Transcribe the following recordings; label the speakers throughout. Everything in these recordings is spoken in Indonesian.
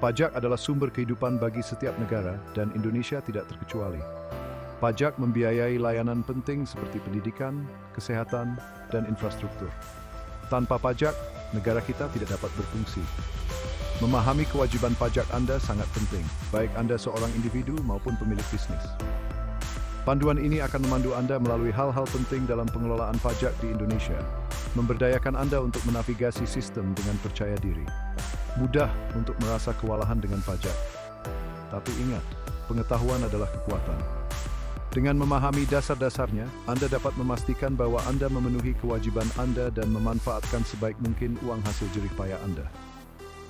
Speaker 1: Pajak adalah sumber kehidupan bagi setiap negara dan Indonesia tidak terkecuali. Pajak membiayai layanan penting seperti pendidikan, kesehatan, dan infrastruktur. Tanpa pajak, negara kita tidak dapat berfungsi. Memahami kewajiban pajak Anda sangat penting, baik Anda seorang individu maupun pemilik bisnis. Panduan ini akan memandu Anda melalui hal-hal penting dalam pengelolaan pajak di Indonesia, memberdayakan Anda untuk menavigasi sistem dengan percaya diri. Mudah untuk merasa kewalahan dengan pajak. Tapi ingat, pengetahuan adalah kekuatan. Dengan memahami dasar-dasarnya, Anda dapat memastikan bahwa Anda memenuhi kewajiban Anda dan memanfaatkan sebaik mungkin uang hasil jerih payah Anda.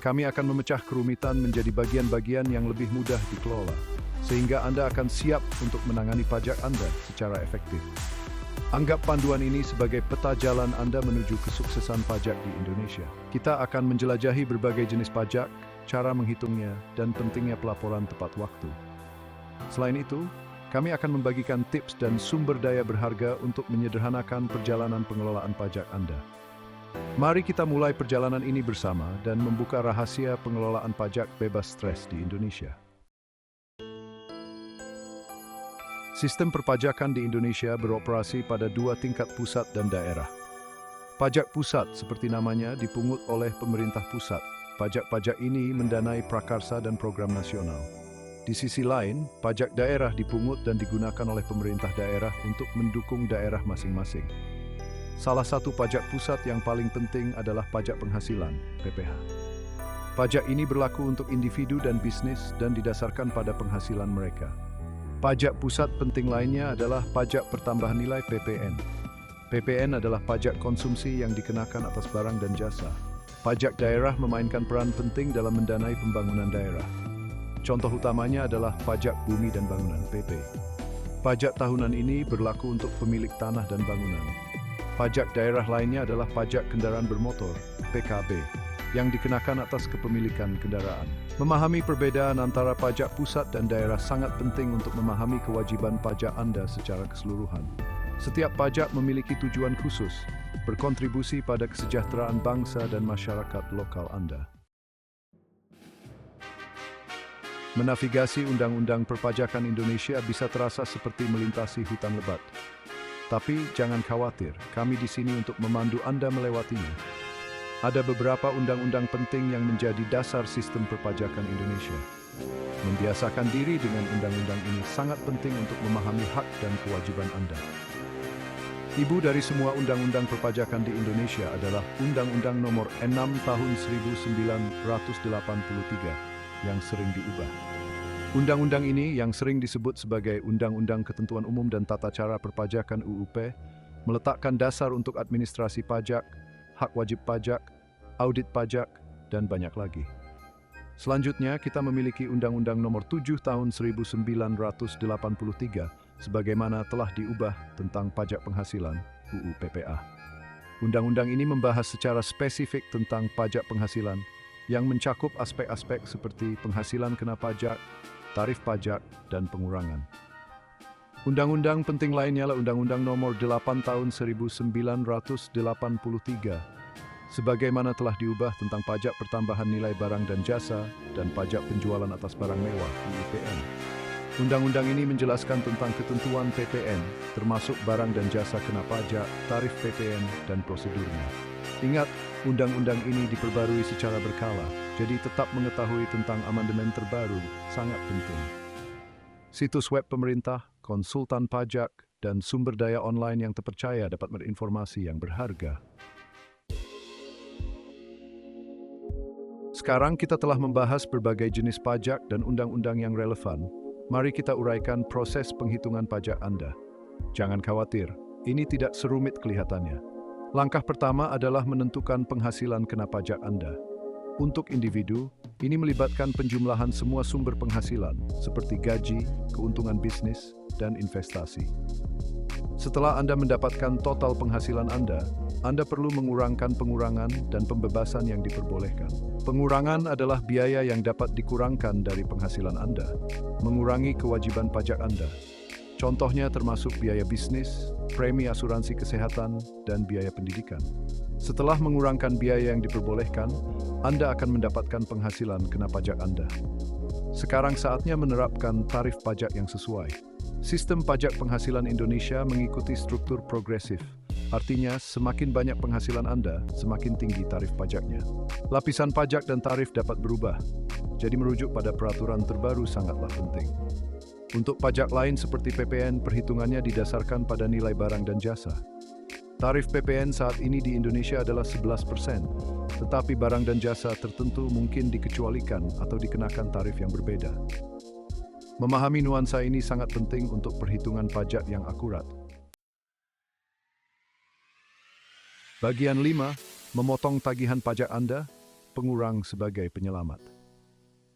Speaker 1: Kami akan memecah kerumitan menjadi bagian-bagian yang lebih mudah dikelola, sehingga Anda akan siap untuk menangani pajak Anda secara efektif. Anggap panduan ini sebagai peta jalan Anda menuju kesuksesan pajak di Indonesia. Kita akan menjelajahi berbagai jenis pajak, cara menghitungnya, dan pentingnya pelaporan tepat waktu. Selain itu, kami akan membagikan tips dan sumber daya berharga untuk menyederhanakan perjalanan pengelolaan pajak Anda. Mari kita mulai perjalanan ini bersama dan membuka rahasia pengelolaan pajak bebas stres di Indonesia. Sistem perpajakan di Indonesia beroperasi pada dua tingkat pusat dan daerah. Pajak pusat, seperti namanya, dipungut oleh pemerintah pusat. Pajak-pajak ini mendanai prakarsa dan program nasional. Di sisi lain, pajak daerah dipungut dan digunakan oleh pemerintah daerah untuk mendukung daerah masing-masing. Salah satu pajak pusat yang paling penting adalah pajak penghasilan, PPh. Pajak ini berlaku untuk individu dan bisnis dan didasarkan pada penghasilan mereka. Pajak pusat penting lainnya adalah pajak pertambahan nilai PPN. PPN adalah pajak konsumsi yang dikenakan atas barang dan jasa. Pajak daerah memainkan peran penting dalam mendanai pembangunan daerah. Contoh utamanya adalah pajak bumi dan bangunan (PP). Pajak tahunan ini berlaku untuk pemilik tanah dan bangunan. Pajak daerah lainnya adalah pajak kendaraan bermotor (PKB) yang dikenakan atas kepemilikan kendaraan. Memahami perbedaan antara pajak pusat dan daerah sangat penting untuk memahami kewajiban pajak Anda secara keseluruhan. Setiap pajak memiliki tujuan khusus, berkontribusi pada kesejahteraan bangsa dan masyarakat lokal Anda. Menavigasi undang-undang perpajakan Indonesia bisa terasa seperti melintasi hutan lebat. Tapi jangan khawatir, kami di sini untuk memandu Anda melewatinya. Ada beberapa undang-undang penting yang menjadi dasar sistem perpajakan Indonesia. Membiasakan diri dengan undang-undang ini sangat penting untuk memahami hak dan kewajiban Anda. Ibu dari semua undang-undang perpajakan di Indonesia adalah Undang-Undang Nomor 6 Tahun 1983 yang sering diubah. Undang-undang ini yang sering disebut sebagai Undang-Undang Ketentuan Umum dan Tata Cara Perpajakan (UUP) meletakkan dasar untuk administrasi pajak, hak wajib pajak, audit pajak, dan banyak lagi. Selanjutnya, kita memiliki Undang-Undang Nomor 7 Tahun 1983 sebagaimana telah diubah tentang pajak penghasilan (UU PPA). Undang-undang ini membahas secara spesifik tentang pajak penghasilan yang mencakup aspek-aspek seperti penghasilan kena pajak, tarif pajak, dan pengurangan. Undang-undang penting lainnya adalah Undang-Undang Nomor 8 Tahun 1983, sebagaimana telah diubah tentang pajak pertambahan nilai barang dan jasa dan pajak penjualan atas barang mewah (PPN). Undang-undang ini menjelaskan tentang ketentuan PPN, termasuk barang dan jasa kena pajak, tarif PPN, dan prosedurnya. Ingat, undang-undang ini diperbarui secara berkala, jadi tetap mengetahui tentang amandemen terbaru sangat penting. Situs web pemerintah, konsultan pajak, dan sumber daya online yang terpercaya dapat berinformasi yang berharga. Sekarang kita telah membahas berbagai jenis pajak dan undang-undang yang relevan. Mari kita uraikan proses penghitungan pajak Anda. Jangan khawatir, ini tidak serumit kelihatannya. Langkah pertama adalah menentukan penghasilan kena pajak Anda. Untuk individu, ini melibatkan penjumlahan semua sumber penghasilan, seperti gaji, keuntungan bisnis, dan investasi. Setelah Anda mendapatkan total penghasilan Anda perlu mengurangkan pengurangan dan pembebasan yang diperbolehkan. Pengurangan adalah biaya yang dapat dikurangkan dari penghasilan Anda, mengurangi kewajiban pajak Anda. Contohnya termasuk biaya bisnis, premi asuransi kesehatan, dan biaya pendidikan. Setelah mengurangkan biaya yang diperbolehkan, Anda akan mendapatkan penghasilan kena pajak Anda. Sekarang saatnya menerapkan tarif pajak yang sesuai. Sistem pajak penghasilan Indonesia mengikuti struktur progresif. Artinya, semakin banyak penghasilan Anda, semakin tinggi tarif pajaknya. Lapisan pajak dan tarif dapat berubah, jadi merujuk pada peraturan terbaru sangatlah penting. Untuk pajak lain seperti PPN, perhitungannya didasarkan pada nilai barang dan jasa. Tarif PPN saat ini di Indonesia adalah 11%, tetapi barang dan jasa tertentu mungkin dikecualikan atau dikenakan tarif yang berbeda. Memahami nuansa ini sangat penting untuk perhitungan pajak yang akurat. Bagian 5, memotong tagihan pajak Anda, pengurang sebagai penyelamat.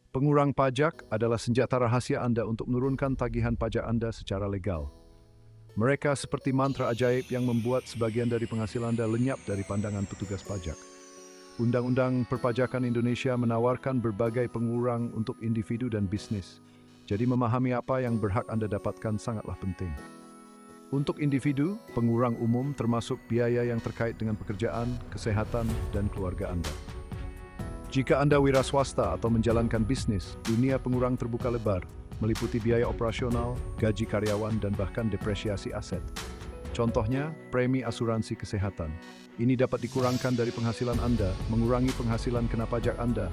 Speaker 1: Pengurang pajak adalah senjata rahasia Anda untuk menurunkan tagihan pajak Anda secara legal. Mereka seperti mantra ajaib yang membuat sebagian dari penghasilan Anda lenyap dari pandangan petugas pajak. Undang-Undang Perpajakan Indonesia menawarkan berbagai pengurang untuk individu dan bisnis. Jadi memahami apa yang berhak Anda dapatkan sangatlah penting. Untuk individu, pengurang umum termasuk biaya yang terkait dengan pekerjaan, kesehatan, dan keluarga Anda. Jika Anda wira swasta atau menjalankan bisnis, dunia pengurang terbuka lebar, meliputi biaya operasional, gaji karyawan, dan bahkan depresiasi aset. Contohnya, premi asuransi kesehatan. Ini dapat dikurangkan dari penghasilan Anda, mengurangi penghasilan kena pajak Anda,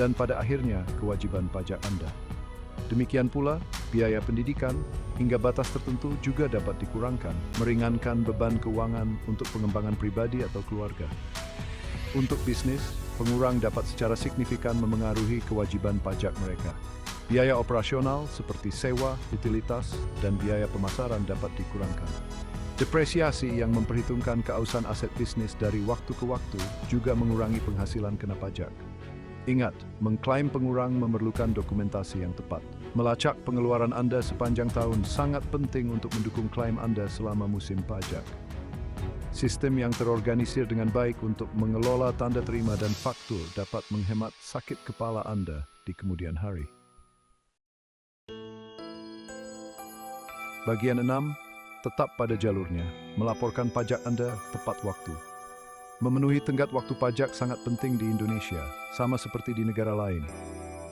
Speaker 1: dan pada akhirnya kewajiban pajak Anda. Demikian pula, biaya pendidikan hingga batas tertentu juga dapat dikurangkan, meringankan beban keuangan untuk pengembangan pribadi atau keluarga. Untuk bisnis, pengurang dapat secara signifikan memengaruhi kewajiban pajak mereka. Biaya operasional seperti sewa, utilitas, dan biaya pemasaran dapat dikurangkan. Depresiasi yang memperhitungkan keausan aset bisnis dari waktu ke waktu juga mengurangi penghasilan kena pajak. Ingat, mengklaim pengurang memerlukan dokumentasi yang tepat. Melacak pengeluaran Anda sepanjang tahun sangat penting untuk mendukung klaim Anda selama musim pajak. Sistem yang terorganisir dengan baik untuk mengelola tanda terima dan faktur dapat menghemat sakit kepala Anda di kemudian hari. Bagian 6, tetap pada jalurnya, melaporkan pajak Anda tepat waktu. Memenuhi tenggat waktu pajak sangat penting di Indonesia, sama seperti di negara lain.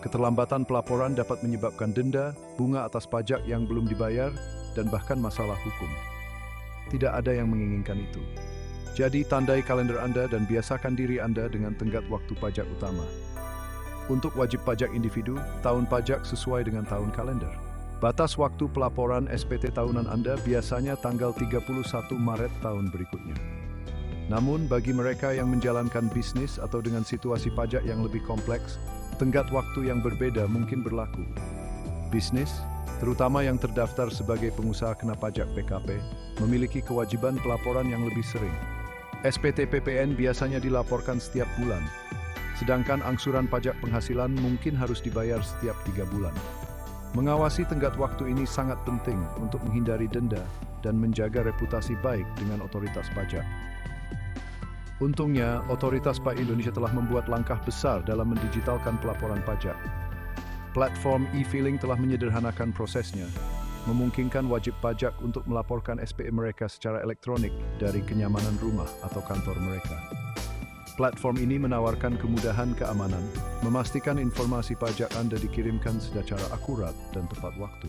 Speaker 1: Keterlambatan pelaporan dapat menyebabkan denda, bunga atas pajak yang belum dibayar, dan bahkan masalah hukum. Tidak ada yang menginginkan itu. Jadi, tandai kalender Anda dan biasakan diri Anda dengan tenggat waktu pajak utama. Untuk wajib pajak individu, tahun pajak sesuai dengan tahun kalender. Batas waktu pelaporan SPT tahunan Anda biasanya tanggal 31 Maret tahun berikutnya. Namun, bagi mereka yang menjalankan bisnis atau dengan situasi pajak yang lebih kompleks, tenggat waktu yang berbeda mungkin berlaku. Bisnis, terutama yang terdaftar sebagai pengusaha kena pajak PKP, memiliki kewajiban pelaporan yang lebih sering. SPT PPN biasanya dilaporkan setiap bulan, sedangkan angsuran pajak penghasilan mungkin harus dibayar setiap 3 bulan. Mengawasi tenggat waktu ini sangat penting untuk menghindari denda dan menjaga reputasi baik dengan otoritas pajak. Untungnya, Otoritas Pajak Indonesia telah membuat langkah besar dalam mendigitalkan pelaporan pajak. Platform e-filing telah menyederhanakan prosesnya, memungkinkan wajib pajak untuk melaporkan SPE mereka secara elektronik dari kenyamanan rumah atau kantor mereka. Platform ini menawarkan kemudahan keamanan, memastikan informasi pajak Anda dikirimkan secara akurat dan tepat waktu.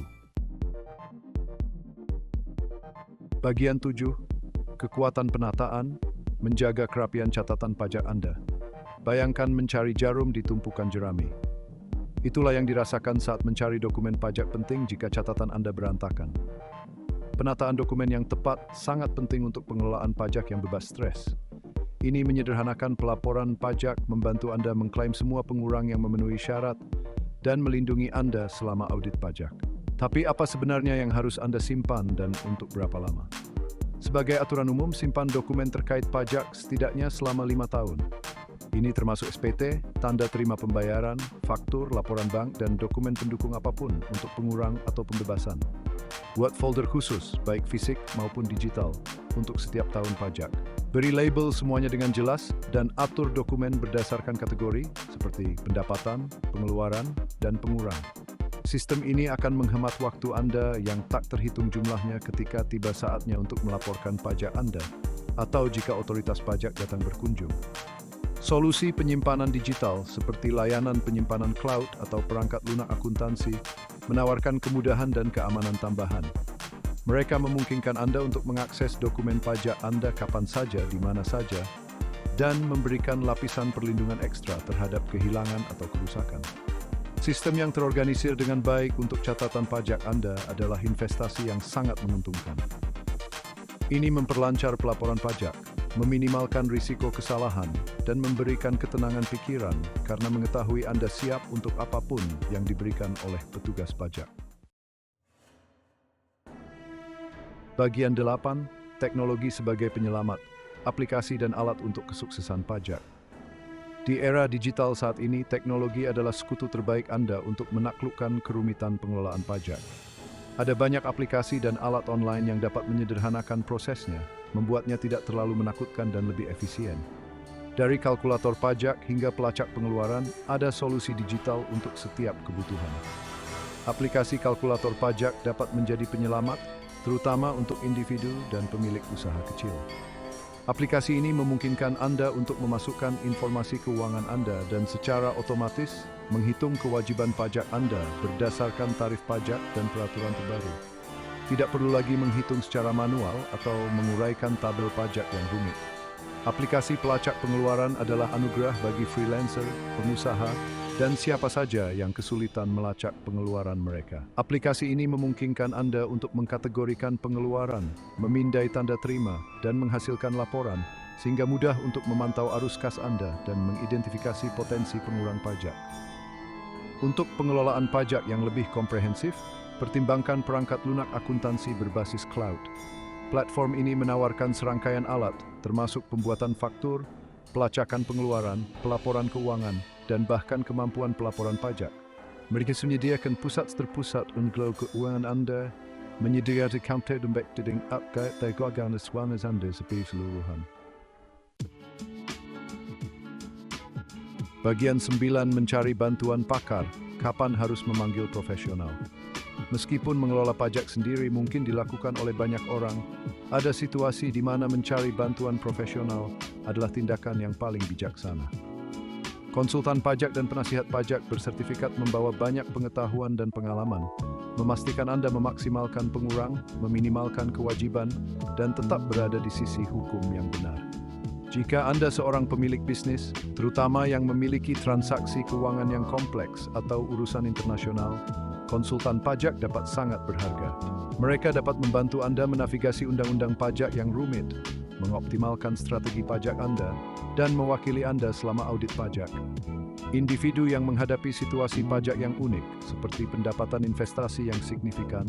Speaker 1: Bagian 7, kekuatan penataan, menjaga kerapian catatan pajak Anda. Bayangkan mencari jarum di tumpukan jerami. Itulah yang dirasakan saat mencari dokumen pajak penting jika catatan Anda berantakan. Penataan dokumen yang tepat sangat penting untuk pengelolaan pajak yang bebas stres. Ini menyederhanakan pelaporan pajak, membantu Anda mengklaim semua pengurang yang memenuhi syarat, dan melindungi Anda selama audit pajak. Tapi apa sebenarnya yang harus Anda simpan dan untuk berapa lama? Sebagai aturan umum, simpan dokumen terkait pajak setidaknya selama 5 tahun. Ini termasuk SPT, tanda terima pembayaran, faktur, laporan bank, dan dokumen pendukung apapun untuk pengurang atau pembebasan. Buat folder khusus, baik fisik maupun digital, untuk setiap tahun pajak. Beri label semuanya dengan jelas dan atur dokumen berdasarkan kategori seperti pendapatan, pengeluaran, dan pengurang. Sistem ini akan menghemat waktu Anda yang tak terhitung jumlahnya ketika tiba saatnya untuk melaporkan pajak Anda, atau jika otoritas pajak datang berkunjung. Solusi penyimpanan digital seperti layanan penyimpanan cloud atau perangkat lunak akuntansi menawarkan kemudahan dan keamanan tambahan. Mereka memungkinkan Anda untuk mengakses dokumen pajak Anda kapan saja, di mana saja, dan memberikan lapisan perlindungan ekstra terhadap kehilangan atau kerusakan. Sistem yang terorganisir dengan baik untuk catatan pajak Anda adalah investasi yang sangat menguntungkan. Ini memperlancar pelaporan pajak, meminimalkan risiko kesalahan, dan memberikan ketenangan pikiran karena mengetahui Anda siap untuk apapun yang diberikan oleh petugas pajak. Bagian 8, teknologi sebagai penyelamat, aplikasi dan alat untuk kesuksesan pajak. Di era digital saat ini, teknologi adalah sekutu terbaik Anda untuk menaklukkan kerumitan pengelolaan pajak. Ada banyak aplikasi dan alat online yang dapat menyederhanakan prosesnya, membuatnya tidak terlalu menakutkan dan lebih efisien. Dari kalkulator pajak hingga pelacak pengeluaran, ada solusi digital untuk setiap kebutuhan. Aplikasi kalkulator pajak dapat menjadi penyelamat, terutama untuk individu dan pemilik usaha kecil. Aplikasi ini memungkinkan Anda untuk memasukkan informasi keuangan Anda dan secara otomatis menghitung kewajiban pajak Anda berdasarkan tarif pajak dan peraturan terbaru. Tidak perlu lagi menghitung secara manual atau menguraikan tabel pajak yang rumit. Aplikasi pelacak pengeluaran adalah anugerah bagi freelancer, pengusaha, dan siapa saja yang kesulitan melacak pengeluaran mereka. Aplikasi ini memungkinkan Anda untuk mengkategorikan pengeluaran, memindai tanda terima, dan menghasilkan laporan, sehingga mudah untuk memantau arus kas Anda dan mengidentifikasi potensi pengurang pajak. Untuk pengelolaan pajak yang lebih komprehensif, pertimbangkan perangkat lunak akuntansi berbasis cloud. Platform ini menawarkan serangkaian alat, termasuk pembuatan faktur, pelacakan pengeluaran, pelaporan keuangan, dan bahkan kemampuan pelaporan pajak. Mereka menyediakan pusat terpusat untuk keuangan Anda, menyediakan counter dan backdating upgrade keuangan Anda sebagai seluruhan. Bagian 9, mencari bantuan pakar. Kapan harus memanggil profesional? Meskipun mengelola pajak sendiri mungkin dilakukan oleh banyak orang, ada situasi di mana mencari bantuan profesional adalah tindakan yang paling bijaksana. Konsultan pajak dan penasihat pajak bersertifikat membawa banyak pengetahuan dan pengalaman, memastikan Anda memaksimalkan pengurang, meminimalkan kewajiban, dan tetap berada di sisi hukum yang benar. Jika Anda seorang pemilik bisnis, terutama yang memiliki transaksi keuangan yang kompleks atau urusan internasional, konsultan pajak dapat sangat berharga. Mereka dapat membantu Anda menavigasi undang-undang pajak yang rumit, mengoptimalkan strategi pajak Anda, dan mewakili Anda selama audit pajak. Individu yang menghadapi situasi pajak yang unik, seperti pendapatan investasi yang signifikan,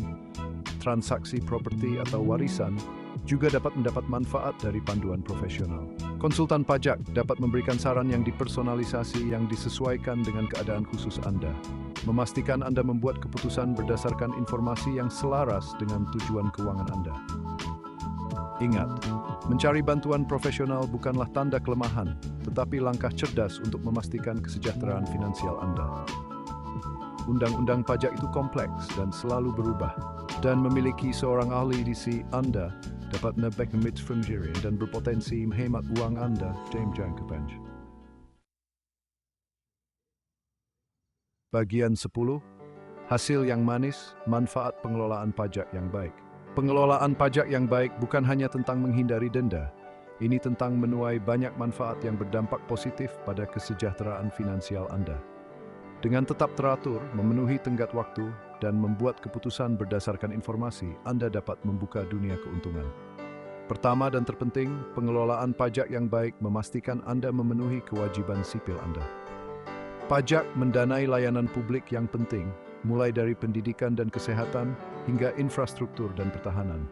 Speaker 1: transaksi properti atau warisan, juga dapat mendapat manfaat dari panduan profesional. Konsultan pajak dapat memberikan saran yang dipersonalisasi yang disesuaikan dengan keadaan khusus Anda, memastikan Anda membuat keputusan berdasarkan informasi yang selaras dengan tujuan keuangan Anda. Ingat, mencari bantuan profesional bukanlah tanda kelemahan, tetapi langkah cerdas untuk memastikan kesejahteraan finansial Anda. Undang-undang pajak itu kompleks dan selalu berubah, dan memiliki seorang ahli di sisi Anda dapat menebak fungsi dan berpotensi menghemat uang Anda dalam jangka panjang. Bagian 10, hasil yang manis, manfaat pengelolaan pajak yang baik. Pengelolaan pajak yang baik bukan hanya tentang menghindari denda, ini tentang menuai banyak manfaat yang berdampak positif pada kesejahteraan finansial Anda. Dengan tetap teratur, memenuhi tenggat waktu, dan membuat keputusan berdasarkan informasi, Anda dapat membuka dunia keuntungan. Pertama dan terpenting, pengelolaan pajak yang baik memastikan Anda memenuhi kewajiban sipil Anda. Pajak mendanai layanan publik yang penting, mulai dari pendidikan dan kesehatan hingga infrastruktur dan pertahanan.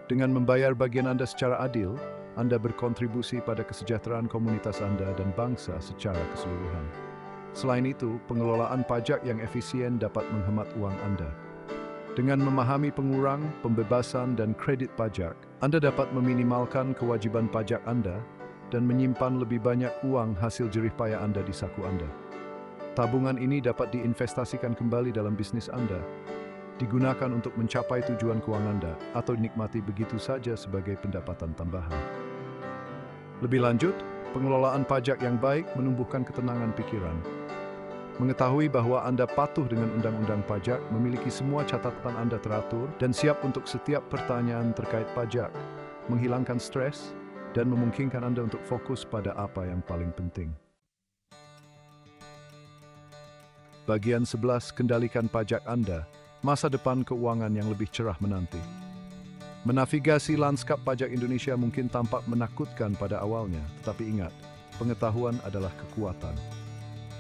Speaker 1: Dengan membayar bagian Anda secara adil, Anda berkontribusi pada kesejahteraan komunitas Anda dan bangsa secara keseluruhan. Selain itu, pengelolaan pajak yang efisien dapat menghemat uang Anda. Dengan memahami pengurang, pembebasan, dan kredit pajak, Anda dapat meminimalkan kewajiban pajak Anda dan menyimpan lebih banyak uang hasil jerih payah Anda di saku Anda. Tabungan ini dapat diinvestasikan kembali dalam bisnis Anda, digunakan untuk mencapai tujuan keuangan Anda, atau dinikmati begitu saja sebagai pendapatan tambahan. Lebih lanjut, Pengelolaan pajak yang baik menumbuhkan ketenangan pikiran. Mengetahui bahwa Anda patuh dengan undang-undang pajak, memiliki semua catatan Anda teratur, dan siap untuk setiap pertanyaan terkait pajak, menghilangkan stres, dan memungkinkan Anda untuk fokus pada apa yang paling penting. Bagian 11, kendalikan pajak Anda, masa depan keuangan yang lebih cerah menanti. Menavigasi lanskap pajak Indonesia mungkin tampak menakutkan pada awalnya, tetapi ingat, pengetahuan adalah kekuatan.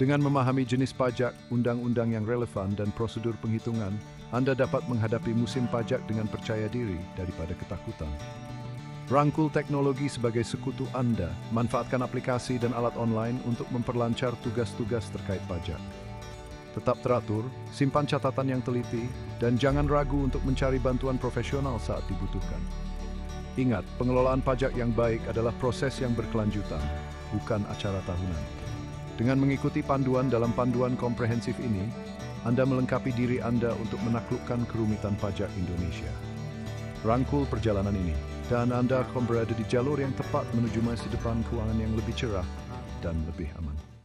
Speaker 1: Dengan memahami jenis pajak, undang-undang yang relevan, dan prosedur penghitungan, Anda dapat menghadapi musim pajak dengan percaya diri daripada ketakutan. Rangkul teknologi sebagai sekutu Anda, manfaatkan aplikasi dan alat online untuk memperlancar tugas-tugas terkait pajak. Tetap teratur, simpan catatan yang teliti, dan jangan ragu untuk mencari bantuan profesional saat dibutuhkan. Ingat, pengelolaan pajak yang baik adalah proses yang berkelanjutan, bukan acara tahunan. Dengan mengikuti panduan dalam panduan komprehensif ini, Anda melengkapi diri Anda untuk menaklukkan kerumitan pajak Indonesia. Rangkul perjalanan ini, dan Anda akan berada di jalur yang tepat menuju masa depan keuangan yang lebih cerah dan lebih aman.